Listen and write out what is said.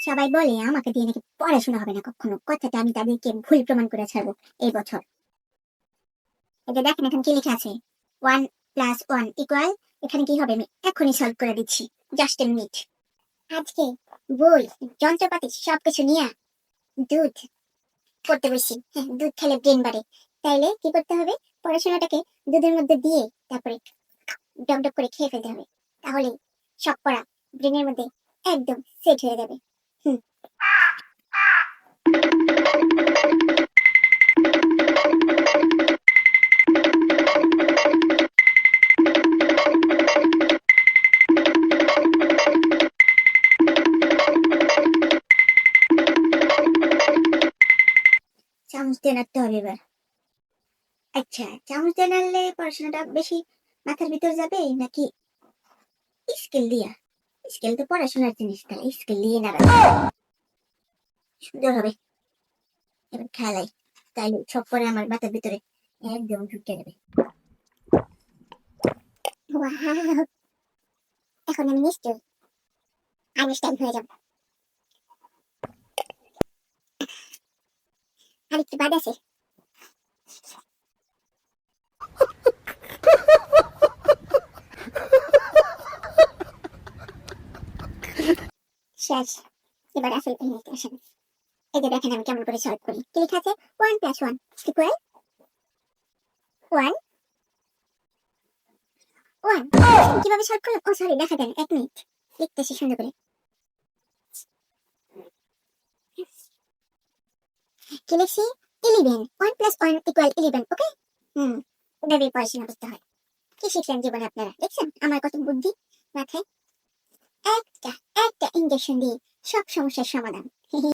সবাই বলে আমাকে দিয়ে নাকি পড়াশোনা হবে না কখনো, কথাটা আমি তাদেরকে ভুল প্রমাণ করে ছাড়বো এই বছর। এটা দেখেন এখানে কি লেখা আছে, 1+1 = এখানে কি হবে আমি এখনই সলভ করে দিচ্ছি, জাস্ট এ মিনিট। আজকে বই, যন্ত্রপাতি সবকিছু নিয়ে দুধ পড়তে বসি। হ্যাঁ, দুধ খেলে ব্রেন বাড়ে, তাইলে কি করতে হবে, পড়াশোনাটাকে দুধের মধ্যে দিয়ে তারপরে ডক ডক করে খেয়ে ফেলতে হবে, তাহলে সব পড়া ব্রেনের মধ্যে একদম সেট হয়ে যাবে। হুম। চামচ দিয়ে নাড়তে হবে এবার। আচ্ছা, চামচ দিয়ে নাড়লে পড়াশোনাটা বেশি মাথার ভিতর যাবে নাকি স্কেল দিয়া? স্কেল তো পড়াশোনার জিনিস, তাহলে স্কেল দিয়ে নাড়া সুন্দর হবে। এবার খেলাই, তাইলে সব পরে আমার মাথার ভিতরে একদম ঢুকে যাবে। ওয়াও, এখন আমি নিশ্চয়ই আইনস্টাইন হয়ে যাব। আরেকটু বাদ আছে। শেষ, এবার আসল কাহিনীতে আসেন। এই যে দেখেন আমি কেমন করে সলভ করি। কি লেখা আছে, 1+1 = 1 1। কিভাবে সলভ করলাম, ও সরি দেখা দেন, এক মিনিট লিখতেছি সুন্দর করে। কি লিখছি, 11, 1+1 = 11। ওকে, হুম, এভাবেই পড়াশোনা করতে হয়। কি শিখলেন জীবনে আপনারা, দেখছেন আমার কত বুদ্ধি মাথায়। একটা একটা ইঞ্জেকশন দিয়ে সব সমস্যার সমাধান।